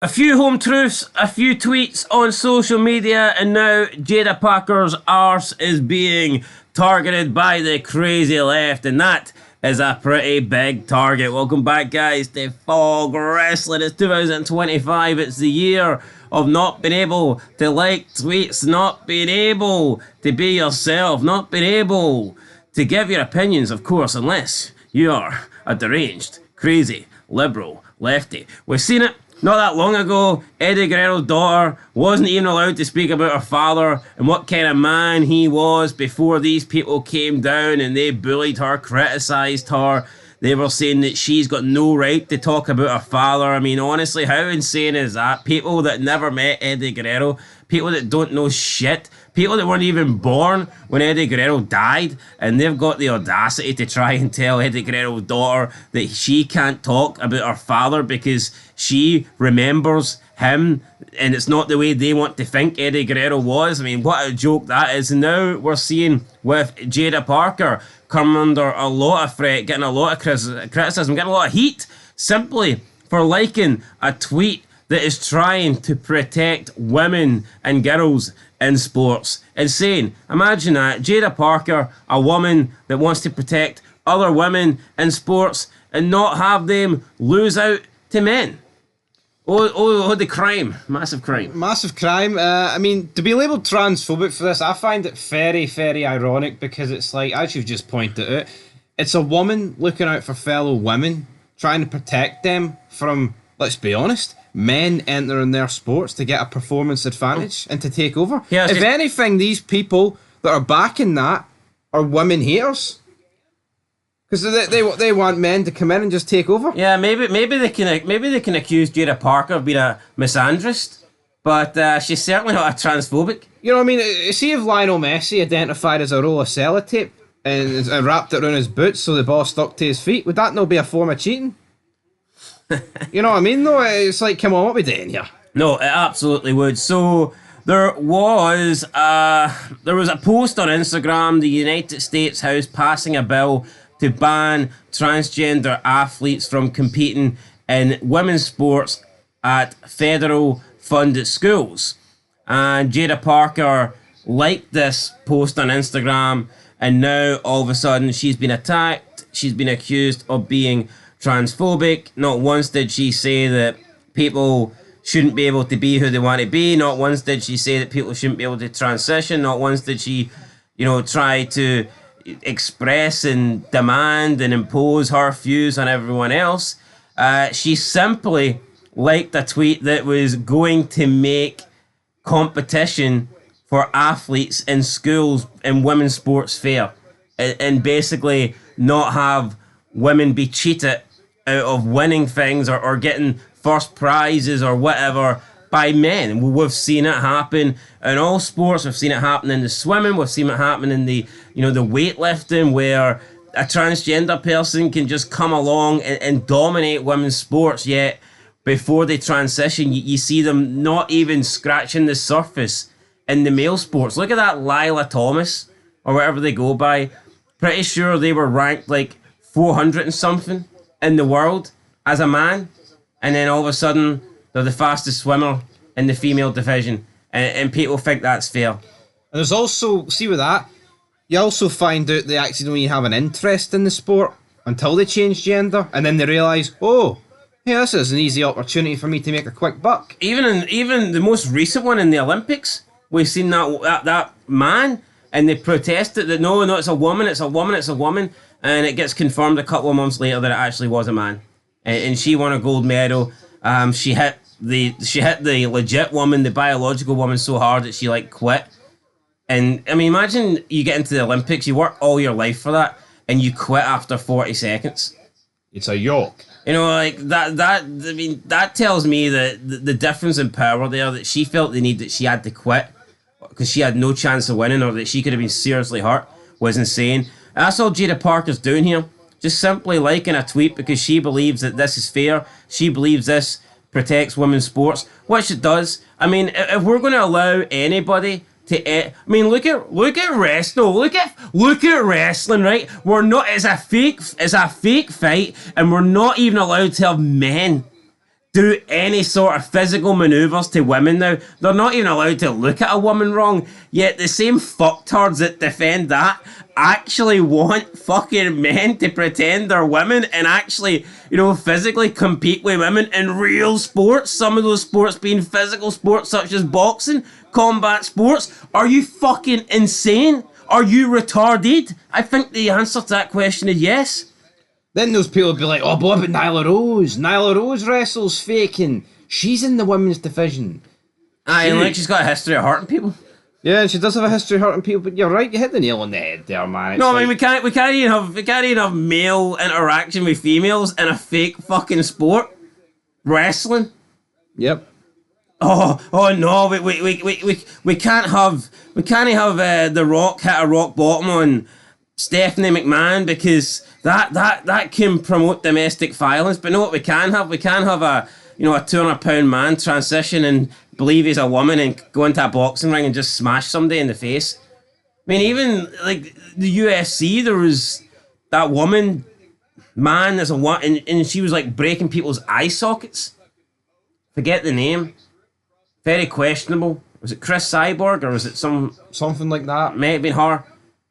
A few home truths, a few tweets on social media, and now Jaida Parker's arse is being targeted by the crazy left, and that is a pretty big target. Welcome back, guys, to Fog Wrestling. It's 2025. It's the year of not being able to like tweets, not being able to be yourself, not being able to give your opinions, of course, unless you are a deranged, crazy, liberal, lefty. We've seen it. Not that long ago, Eddie Guerrero's daughter wasn't even allowed to speak about her father and what kind of man he was before these people came down and they bullied her, criticised her. They were saying that she's got no right to talk about her father. I mean, honestly, how insane is that? People that never met Eddie Guerrero, people that don't know shit, people that weren't even born when Eddie Guerrero died, and they've got the audacity to try and tell Eddie Guerrero's daughter that she can't talk about her father because she remembers him and it's not the way they want to think Eddie Guerrero was. I mean, what a joke that is. And now we're seeing with Jaida Parker come under a lot of threat, getting a lot of criticism, getting a lot of heat simply for liking a tweet that is trying to protect women and girls in sports. Insane. Imagine that. Jaida Parker, a woman that wants to protect other women in sports and not have them lose out to men. Oh, the crime. Massive crime. Massive crime. I mean, to be labelled transphobic for this, I find it very, very ironic because it's like, as you've just pointed out, it's a woman looking out for fellow women, trying to protect them from, let's be honest, men entering their sports to get a performance advantage and to take over. Yeah, if anything, these people that are backing that are women haters. Because they want men to come in and just take over. Yeah, maybe they can accuse Jaida Parker of being a misandrist, but she's certainly not a transphobic. You know what I mean? See if Lionel Messi identified as a roll of sellotape and wrapped it around his boots so the ball stuck to his feet. Would that not be a form of cheating? You know what I mean? Though it's like, come on, what are we doing here? No, it absolutely would. So there was a post on Instagram, the United States House passing a bill to ban transgender athletes from competing in women's sports at federal funded schools. And Jaida Parker liked this post on Instagram, and now all of a sudden she's been attacked. She's been accused of being transphobic. Not once did she say that people shouldn't be able to be who they want to be. Not once did she say that people shouldn't be able to transition. Not once did she, try to express and demand and impose her views on everyone else. She simply liked a tweet that was going to make competition for athletes in schools in women's sports fair, and basically not have women be cheated out of winning things or getting first prizes or whatever by men. We've seen it happen in all sports. We've seen it happen in the swimming. We've seen it happen in the weightlifting, where a transgender person can just come along and dominate women's sports, yet before they transition, you see them not even scratching the surface in the male sports. Look at that Lila Thomas, or whatever they go by. Pretty sure they were ranked like 400 and something in the world as a man, and then all of a sudden they're the fastest swimmer in the female division, and people think that's fair. And there's also, see with that, you also find out they actually don't even have an interest in the sport until they change gender, and then they realise, oh, yeah, this is an easy opportunity for me to make a quick buck. Even the most recent one in the Olympics, we've seen that man, and they protested that no, it's a woman, and it gets confirmed a couple of months later that it actually was a man, and she won a gold medal. She hit the legit woman, the biological woman, so hard that she quit. And I mean, imagine you get into the Olympics, you work all your life for that, and you quit after 40 seconds. It's a yoke. That tells me that the difference in power there, that she felt the need that she had to quit because she had no chance of winning, or that she could have been seriously hurt, was insane. And that's all Jaida Parker's doing here. Just simply liking a tweet because she believes that this is fair. She believes this protects women's sports, which it does. I mean, if we're going to allow anybody to, look at wrestling. Look at wrestling, right? We're not. It's a fake fight, and we're not even allowed to have men do any sort of physical maneuvers to women now. They're not even allowed to look at a woman wrong, yet the same fucktards that defend that actually want fucking men to pretend they're women and actually, physically compete with women in real sports. Some of those sports being physical sports such as boxing, combat sports. Are you fucking insane? Are you retarded? I think the answer to that question is yes. Then those people would be like, oh, but what about Nyla Rose? Nyla Rose wrestles faking. She's in the women's division. Aye, like she's got a history of hurting people. Yeah, and she does have a history of hurting people, but you're right, you hit the nail on the head there, man. It's I mean, we can't even have male interaction with females in a fake fucking sport. Wrestling. Yep. Oh no, we can't have The Rock hit a rock bottom on Stephanie McMahon because that can promote domestic violence. But no, what we can have a £200 man transition and believe he's a woman and go into a boxing ring and just smash somebody in the face. I mean, even like the UFC, there was that woman, man, there's a one, and she was like breaking people's eye sockets. Forget the name. Very questionable. Was it Chris Cyborg or was it something like that? May have been her.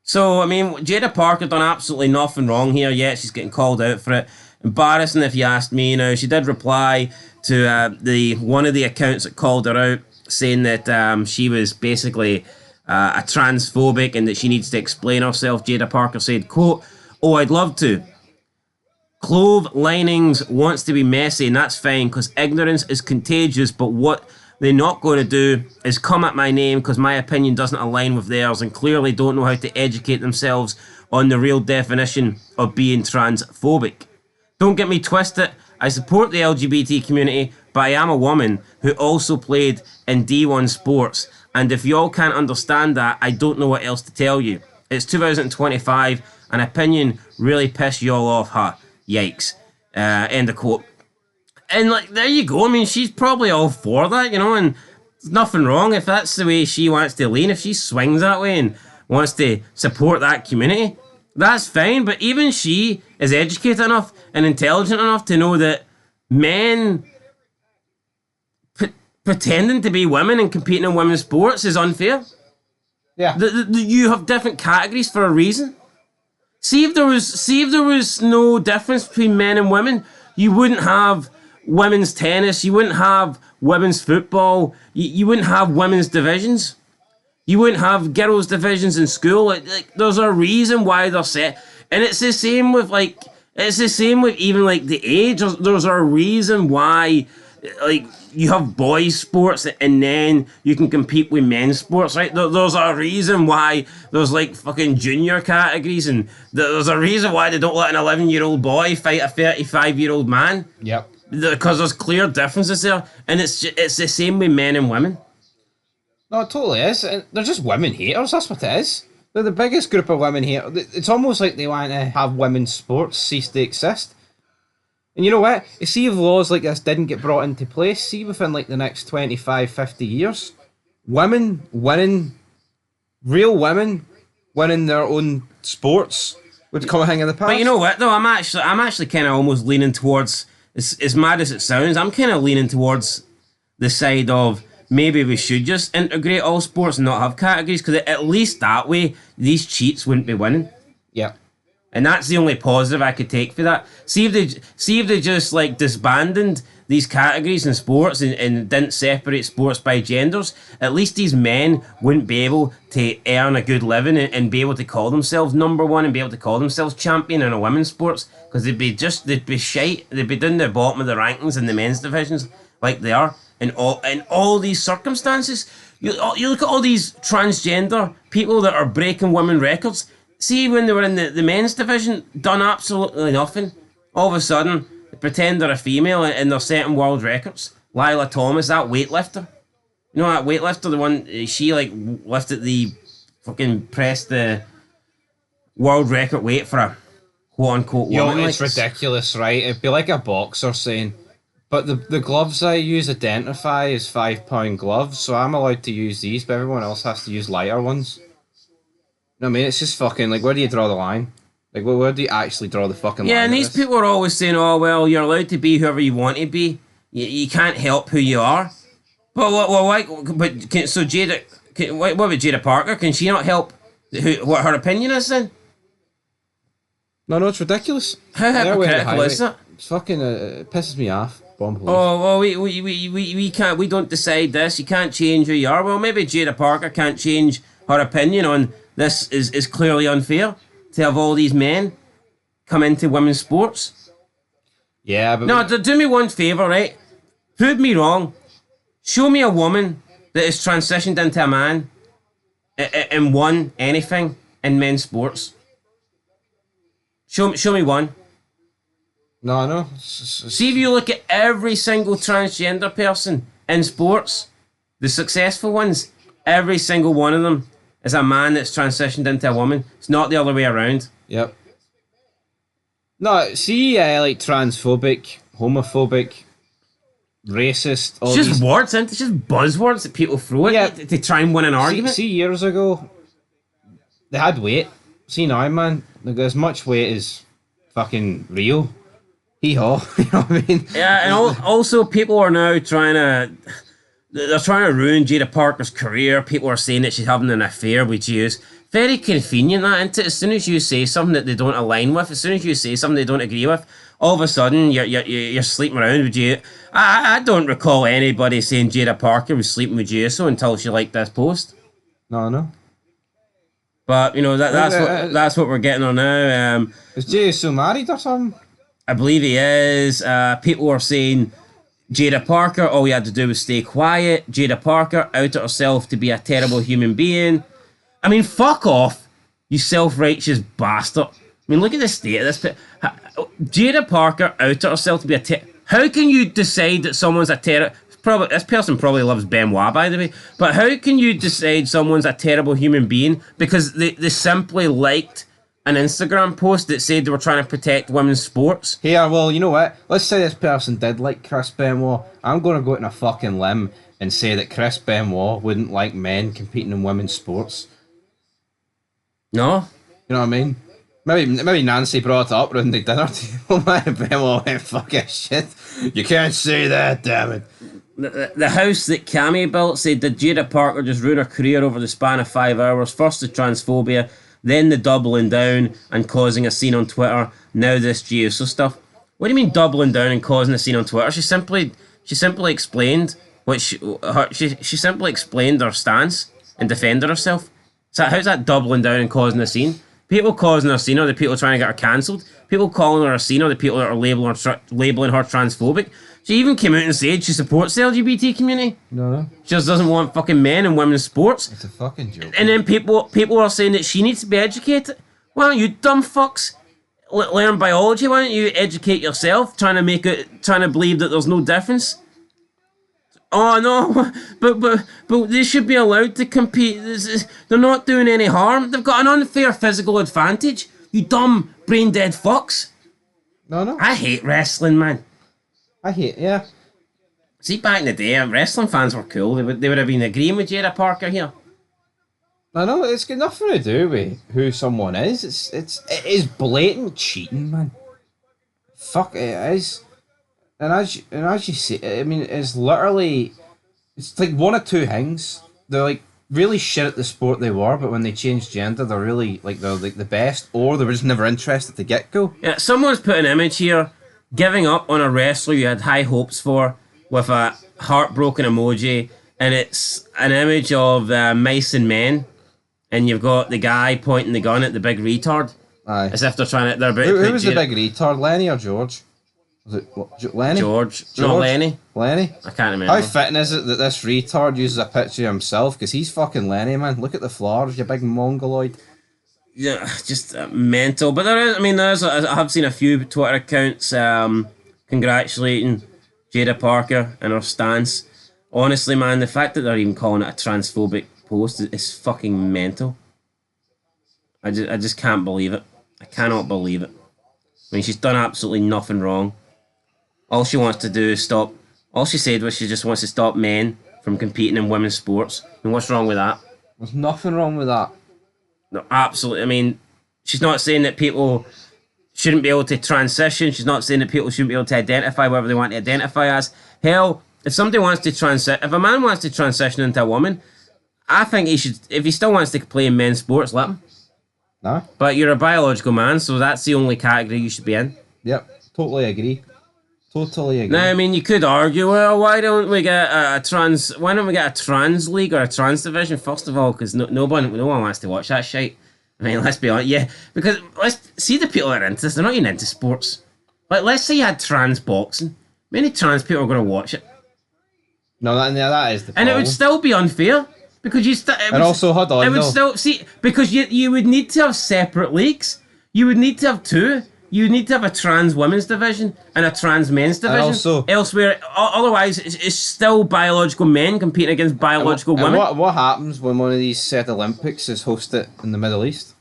So, I mean, Jaida Parker done absolutely nothing wrong here yet. She's getting called out for it. Embarrassing if you asked me. She did reply to one of the accounts that called her out, saying that she was basically a transphobic and that she needs to explain herself. Jaida Parker said, quote, "Oh, I'd love to. Clove Linings wants to be messy, and that's fine because ignorance is contagious, but what they're not going to do is come at my name because my opinion doesn't align with theirs and clearly don't know how to educate themselves on the real definition of being transphobic. Don't get me twisted, I support the LGBT community, but I am a woman who also played in D1 sports, and if y'all can't understand that, I don't know what else to tell you. It's 2025, and opinion really piss y'all off, huh? Yikes." End of quote. And like, there you go. I mean, she's probably all for that, and there's nothing wrong if that's the way she wants to lean. If she swings that way and wants to support that community, that's fine. But even she is educated enough and intelligent enough to know that men pretending to be women and competing in women's sports is unfair. Yeah. You have different categories for a reason. See if there was no difference between men and women, you wouldn't have women's tennis, you wouldn't have women's football, you wouldn't have women's divisions, you wouldn't have girls' divisions in school. Like, there's a reason why they're set, and it's the same with even like the age. There's a reason why, like, you have boys' sports and then you can compete with men's sports, right? There's a reason why there's like fucking junior categories, and there's a reason why they don't let an 11-year-old boy fight a 35-year-old man. Yep. Because there's clear differences there, and it's the same with men and women. No, it totally is. They're just women haters. That's what it is. They're the biggest group of women haters. It's almost like they want to have women's sports cease to exist. And you know what? See if laws like this didn't get brought into place, see within like the next 25, 50 years, women winning, real women winning their own sports would come a thing in the past. But you know what though? I'm actually kind of almost leaning towards, as mad as it sounds, I'm kind of leaning towards the side of maybe we should just integrate all sports and not have categories, because at least that way these cheats wouldn't be winning. Yeah. And that's the only positive I could take for that. See if they just like disbanded these categories in sports and didn't separate sports by genders. At least these men wouldn't be able to earn a good living and be able to call themselves number one and be able to call themselves champion in a women's sports, because they'd be shite. They'd be down the bottom of the rankings in the men's divisions like they are in all these circumstances. You look at all these transgender people that are breaking women records. See, when they were in the men's division, done absolutely nothing. All of a sudden, they pretend they're a female and they're setting world records. Lila Thomas, that weightlifter. You know that weightlifter, the one, she like lifted pressed the world record weight for a quote-unquote woman. It's ridiculous, right? It'd be like a boxer saying, but the gloves I use identify as 5-pound gloves, so I'm allowed to use these, but everyone else has to use lighter ones. I mean, it's just fucking, like, where do you draw the line? Like, where do you actually draw the fucking line? Yeah, and these people are always saying, oh, well, you're allowed to be whoever you want to be. you can't help who you are. But so Jada, what about Jada Parker? Can she not help what her opinion is then? No, it's ridiculous. How hypocritical is that? It's fucking it pisses me off. Oh well, we can't. We don't decide this. You can't change who you are. Well, maybe Jada Parker can't change her opinion on this. Is clearly unfair to have all these men come into women's sports. Yeah, but no, do me one favour, right? Prove me wrong. Show me a woman that has transitioned into a man and won anything in men's sports. Show me one. No. See if you look at every single transgender person in sports, the successful ones, every single one of them is a man that's transitioned into a woman. It's not the other way around. Yep. No, see, like transphobic, homophobic, racist. All It's just these... words, isn't it? It's just buzzwords that people throw at to try and win an argument. See, years ago, they had weight. See now, man, like as much weight as fucking Rio. Hee-haw, you know what I mean? Yeah, and also people are now they're trying to ruin Jada Parker's career. People are saying that she's having an affair with Jews. Very convenient, that, isn't it? As soon as you say something that they don't align with, as soon as you say something they don't agree with, all of a sudden you're sleeping around with you. I don't recall anybody saying Jada Parker was sleeping with Jesus until she liked this post. No. But you know that's what we're getting on now. Is Jay still married or something? I believe he is. People are saying Jada Parker, all you had to do was stay quiet. Jada Parker outed herself to be a terrible human being. I mean, fuck off, you self-righteous bastard. I mean, look at the state of this. Jada Parker outed herself to be How can you decide that someone's a terrible... This person probably loves Benoit, by the way. But how can you decide someone's a terrible human being because they simply liked an Instagram post that said they were trying to protect women's sports? Yeah, well, you know what? Let's say this person did like Chris Benoit. I'm going to go out on a fucking limb and say that Chris Benoit wouldn't like men competing in women's sports. No? You know what I mean? Maybe Nancy brought it up around the dinner table. Benoit went, fuck that shit. You can't say that, damn it. The house that Cammy built said, did Jada Parker just ruin her career over the span of 5 hours? First the transphobia, then the doubling down and causing a scene on Twitter, now this GSO stuff. What do you mean doubling down and causing a scene on Twitter? She simply explained she simply explained her stance and defended herself. So how's that doubling down and causing a scene? People causing her scene are the people trying to get her cancelled. People calling her a scene are the people that are labeling her transphobic. She even came out and said she supports the LGBT community. No. She just doesn't want fucking men in women's sports. It's a fucking joke. And then people are saying that she needs to be educated. Why don't you dumb fucks learn biology? Why don't you educate yourself? Trying to believe that there's no difference. Oh no, but they should be allowed to compete. They're not doing any harm. They've got an unfair physical advantage. You dumb brain dead fucks. No. I hate wrestling, man. Yeah. See, back in the day, wrestling fans were cool. They would have been agreeing with Jada Parker here. I know, it's got nothing to do with who someone is. It is blatant cheating, man. Fuck, it is. And as you see, I mean, it's like one of two things. They're like really shit at the sport they were, but when they change gender, they're really like they're like the best, or they were just never interested at the get go. Yeah, someone's put an image here, giving up on a wrestler you had high hopes for, with a heartbroken emoji, and it's an image of mice and men, and you've got the guy pointing the gun at the big retard. Aye. As if they're about to Who was the big retard, Lenny or George? Was it Lenny? George. No, Lenny. Lenny? I can't remember. How fitting is it that this retard uses a picture of himself? Because he's fucking Lenny, man. Look at the flowers, you big mongoloid. Yeah, just mental. But I have seen a few Twitter accounts congratulating Jada Parker and her stance. Honestly, man, the fact that they're even calling it a transphobic post is fucking mental. I just can't believe it. I cannot believe it. I mean, she's done absolutely nothing wrong. All she wants to do is stop. All she said was she just wants to stop men from competing in women's sports. And what's wrong with that? There's nothing wrong with that. No, absolutely. I mean, she's not saying that people shouldn't be able to transition. She's not saying that people shouldn't be able to identify whatever they want to identify as. Hell, if somebody wants to if a man wants to transition into a woman, I think he should. If he still wants to play in men's sports, let him. No. But you're a biological man, so that's the only category you should be in. Yep, totally agree. Totally agree. Now, I mean, you could argue, well, why don't we get a trans league or a trans division? First of all, because no one wants to watch that shit. I mean, let's be honest, yeah, because let's see the people that are into this. They're not even into sports. Like, let's say you had trans boxing. Many trans people are going to watch it. No, that is the problem. And it would still be unfair because you hold on, it would still see because you would need to have separate leagues. You would need to have two. You would need to have a trans women's division and a trans men's division. Also, elsewhere, otherwise, it's still biological men competing against biological women. And what happens when one of these said Olympics is hosted in the Middle East?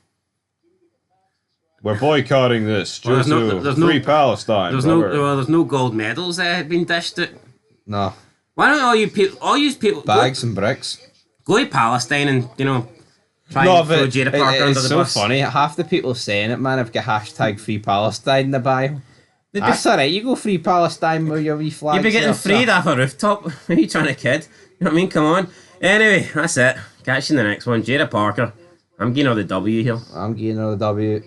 We're boycotting this due to Free Palestine. There's no gold medals being dished out. No. Why don't all you people bags and bricks go to Palestine and try and throw Jaida Parker under the bus? It's so funny. Half the people saying it, man, have got hashtag Free Palestine in the bio. That's alright. You go Free Palestine with your wee flag. You'd be getting freed off a rooftop. Are you trying to kid? You know what I mean? Come on. Anyway, that's it. Catch you in the next one. Jaida Parker. I'm getting all the W here. I'm getting all the W.